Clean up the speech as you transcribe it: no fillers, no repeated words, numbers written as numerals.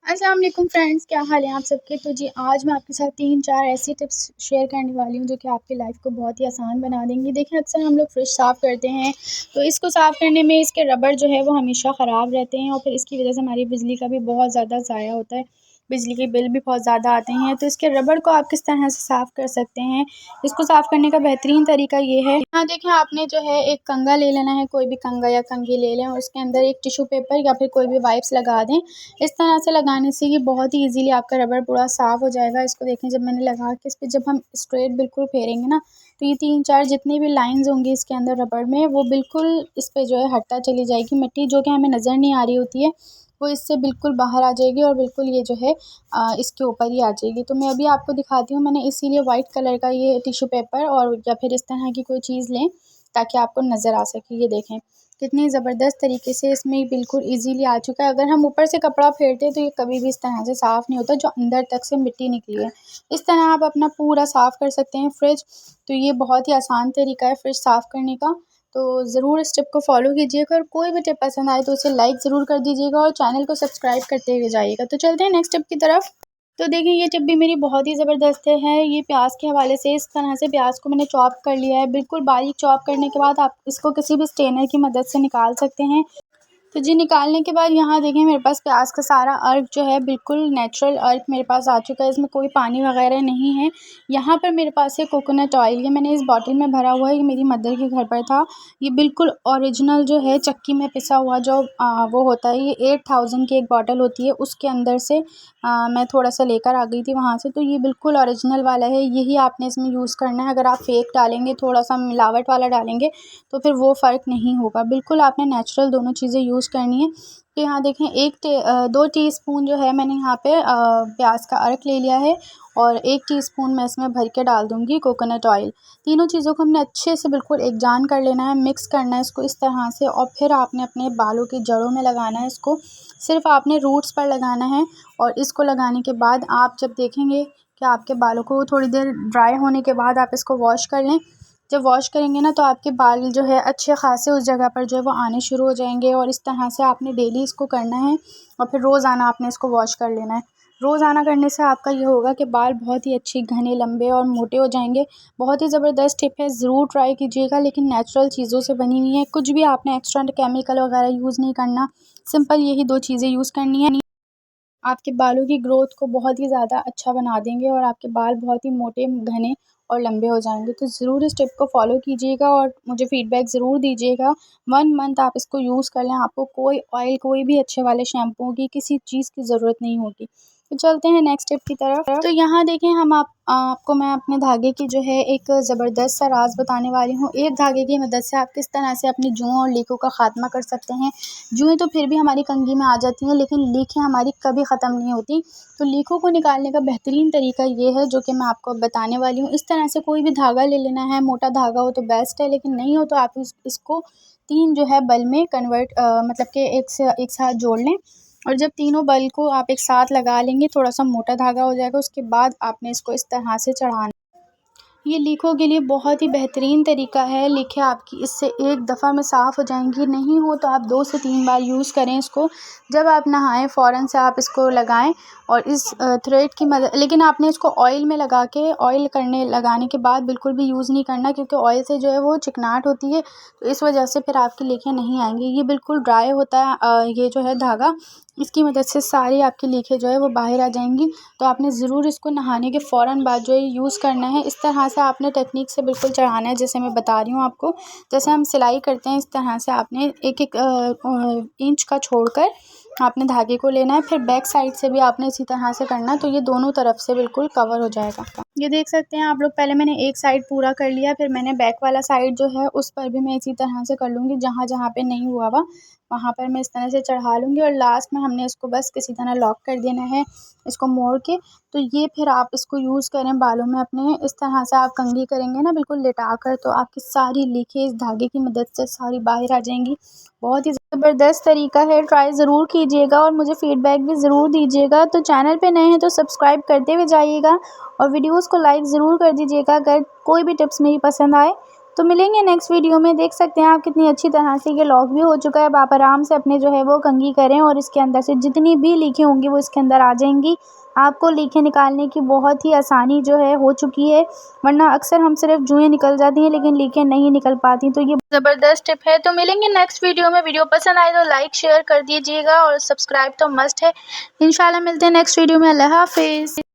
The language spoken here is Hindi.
अस्सलाम वालेकुम फ्रेंड्स, क्या हाल है आप सबके। तो जी आज मैं आपके साथ 3-4 ऐसी टिप्स शेयर करने वाली हूँ जो कि आपकी लाइफ को बहुत ही आसान बना देंगी। देखिए अक्सर हम लोग फ्रिज साफ़ करते हैं तो इसको साफ़ करने में इसके रबड़ जो है वो हमेशा ख़राब रहते हैं और फिर इसकी वजह से हमारी बिजली का भी बहुत ज़्यादा ज़ाया होता है, बिजली के बिल भी बहुत ज़्यादा आते हैं। तो इसके रबड़ को आप किस तरह से साफ़ कर सकते हैं, इसको साफ़ करने का बेहतरीन तरीका ये है। यहाँ देखें, आपने जो है एक कंघा ले लेना है, कोई भी कंघा या कंघी ले लें और उसके अंदर एक टिश्यू पेपर या फिर कोई भी वाइप्स लगा दें। इस तरह से लगाने से ये बहुत ही ईज़िली आपका रबड़ पूरा साफ़ हो जाएगा। इसको देखें, जब मैंने लगा के इस पे जब हम स्ट्रेट बिल्कुल फेरेंगे ना, तो ये 3-4 जितनी भी लाइन्स होंगी इसके अंदर रबड़ में, वो बिल्कुल इस पे जो है हटता चली जाएगी। मिट्टी जो कि हमें नज़र नहीं आ रही होती है, वो इससे बिल्कुल बाहर आ जाएगी और बिल्कुल ये जो है इसके ऊपर ही आ जाएगी। तो मैं अभी आपको दिखाती हूँ, मैंने इसीलिए वाइट कलर का ये टिश्यू पेपर और या फिर इस तरह की कोई चीज़ लें ताकि आपको नज़र आ सके। ये देखें कितनी ज़बरदस्त तरीके से इसमें बिल्कुल ईज़िली आ चुका है। अगर हम ऊपर से कपड़ा फेरते तो ये कभी भी इस तरह से साफ़ नहीं होता, जो अंदर तक से मिट्टी निकली है। इस तरह आप अपना पूरा साफ़ कर सकते हैं फ्रिज। तो ये बहुत ही आसान तरीका है फ्रिज साफ़ करने का। तो ज़रूर इस टिप को फॉलो कीजिएगा और कोई भी टिप पसंद आए तो उसे लाइक ज़रूर कर दीजिएगा और चैनल को सब्सक्राइब करते हुए जाइएगा। तो चलते हैं नेक्स्ट टिप की तरफ। तो देखिए ये टिप भी मेरी बहुत ही ज़बरदस्त है। ये प्याज के हवाले से, इस तरह से प्याज को मैंने चॉप कर लिया है। बिल्कुल बारीक चॉप करने के बाद आप इसको किसी भी स्ट्रेनर की मदद से निकाल सकते हैं। तो जी निकालने के बाद यहाँ देखिए मेरे पास प्याज का सारा अर्क जो है बिल्कुल नेचुरल अर्क मेरे पास आ चुका है, इसमें कोई पानी वगैरह नहीं है। यहाँ पर मेरे पास है कोकोनट ऑयल, ये मैंने इस बॉटल में भरा हुआ है, ये मेरी मदर के घर पर था। ये बिल्कुल ओरिजिनल जो है चक्की में पिसा हुआ जो वो होता है, ये 8000 की एक बॉटल होती है, उसके अंदर से मैं थोड़ा सा लेकर आ गई थी वहाँ से। तो ये बिल्कुल ओरिजिनल वाला है, यही आपने इसमें यूज़ करना है। अगर आप फेक डालेंगे, थोड़ा सा मिलावट वाला डालेंगे तो फिर वो फ़र्क नहीं होगा। बिल्कुल आपने नेचुरल दोनों चीज़ें यूज़ करनी है। तो यहाँ देखें 2 टीस्पून जो है मैंने यहाँ पे प्याज का अर्क ले लिया है और 1 टीस्पून मैं इसमें भर के डाल दूँगी कोकोनट ऑयल। तीनों चीज़ों को हमने अच्छे से बिल्कुल एक जान कर लेना है, मिक्स करना है इसको इस तरह से और फिर आपने अपने बालों की जड़ों में लगाना है इसको। सिर्फ़ आपने रूट्स पर लगाना है और इसको लगाने के बाद आप जब देखेंगे कि आपके बालों को थोड़ी देर ड्राई होने के बाद आप इसको वॉश कर लें। जब वॉश करेंगे ना तो आपके बाल जो है अच्छे ख़ासे उस जगह पर जो है वो आने शुरू हो जाएंगे और इस तरह से आपने डेली इसको करना है और फिर रोज़ाना आपने इसको वॉश कर लेना है। रोज़ाना करने से आपका ये होगा कि बाल बहुत ही अच्छे घने लंबे और मोटे हो जाएंगे। बहुत ही ज़बरदस्त टिप है, ज़रूर ट्राई कीजिएगा, लेकिन नेचुरल चीज़ों से बनी हुई है, कुछ भी आपने एक्स्ट्रा केमिकल वगैरह यूज़ नहीं करना। सिंपल यही 2 चीज़ें यूज़ करनी है, आपके बालों की ग्रोथ को बहुत ही ज़्यादा अच्छा बना देंगे और आपके बाल बहुत ही मोटे, घने और लंबे हो जाएँगे। तो ज़रूर इस टिप को फ़ॉलो कीजिएगा और मुझे फ़ीडबैक ज़रूर दीजिएगा। 1 मंथ आप इसको यूज़ कर लें, आपको कोई ऑयल, कोई भी अच्छे वाले शैम्पू की, किसी चीज़ की ज़रूरत नहीं होगी। तो चलते हैं नेक्स्ट टिप की तरफ। तो यहाँ देखें, हम आपको मैं अपने धागे की जो है एक ज़बरदस्त सा राज़ बताने वाली हूँ। एक धागे की मदद से आप किस तरह से अपनी जुओं और लीकों का ख़ात्मा कर सकते हैं। जुएँ तो फिर भी हमारी कंघी में आ जाती हैं, लेकिन लीकें हमारी कभी ख़त्म नहीं होती। तो लीकों को निकालने का बेहतरीन तरीका ये है जो कि मैं आपको अब बताने वाली हूँ। इस तरह से कोई भी धागा ले लेना है, मोटा धागा हो तो बेस्ट है, लेकिन नहीं हो तो आप इसको 3 जो है बल में मतलब कि एक साथ जोड़ लें और जब तीनों बल को आप एक साथ लगा लेंगे, थोड़ा-सा मोटा धागा हो जाएगा, उसके बाद आपने इसको इस तरह से चढ़ाना। ये लीकों के लिए बहुत ही बेहतरीन तरीका है। लीखें आपकी इससे एक दफ़ा में साफ़ हो जाएंगी, नहीं हो तो आप 2 से 3 बार यूज़ करें इसको। जब आप नहाएं फ़ौरन से आप इसको लगाएं और इस थ्रेड की मदद, लेकिन आपने इसको ऑयल में लगा के लगाने के बाद बिल्कुल भी यूज़ नहीं करना, क्योंकि ऑयल से जो है वो चिकनाहट होती है, तो इस वजह से फिर आपकी लीकें नहीं आएंगी। ये बिल्कुल ड्राई होता है, ये जो है धागा, इसकी मदद से सारी आपकी लीकें जो है वो बाहर आ जाएंगी। तो आपने ज़रूर इसको नहाने के फ़ौरन बाद जो है यूज़ करना है। इस तरह से आपने टेक्निक से बिल्कुल चढ़ाना है, जैसे मैं बता रही हूँ आपको। जैसे हम सिलाई करते हैं, इस तरह से आपने एक-एक इंच का छोड़कर आपने धागे को लेना है। फिर बैक साइड से भी आपने इसी तरह से करना है, तो ये दोनों तरफ से बिल्कुल कवर हो जाएगा। ये देख सकते हैं आप लोग, पहले मैंने एक साइड पूरा कर लिया, फिर मैंने बैक वाला साइड जो है उस पर भी मैं इसी तरह से कर लूँगी। जहाँ-जहाँ पे नहीं हुआ हुआ वहाँ पर मैं इस तरह से चढ़ा लूँगी और लास्ट में हमने इसको बस किसी तरह लॉक कर देना है, इसको मोड़ के। तो ये फिर आप इसको यूज़ करें बालों में अपने, इस तरह से आप कंघी करेंगे ना बिल्कुल लिटाकर, तो आपकी सारी लीकें इस धागे की मदद से सारी बाहर आ जाएँगी। बहुत ही ज़बरदस्त तरीका है, ट्राई ज़रूर कीजिएगा और मुझे फ़ीडबैक भी ज़रूर दीजिएगा। तो चैनल पे नए हैं तो सब्सक्राइब करते हुए जाइएगा और वीडियोज़ को लाइक ज़रूर कर दीजिएगा अगर कोई भी टिप्स मेरी पसंद आए। तो मिलेंगे नेक्स्ट वीडियो में। देख सकते हैं आप कितनी अच्छी तरह से ये लॉक भी हो चुका है। अब आप आराम से अपने जो है वो कंघी करें और इसके अंदर से जितनी भी लीकें होंगी वो इसके अंदर आ जाएंगी। आपको लीकें निकालने की बहुत ही आसानी जो है हो चुकी है, वरना अक्सर हम सिर्फ जुएँ निकल जाती हैं लेकिन लीकें नहीं निकल पाती। तो ये ज़बरदस्त टिप है। तो मिलेंगे नेक्स्ट वीडियो में। वीडियो पसंद आए तो लाइक शेयर कर दीजिएगा और सब्सक्राइब तो मस्ट है। इंशाल्लाह मिलते हैं नेक्स्ट वीडियो में। अल्लाह हाफ़िज़।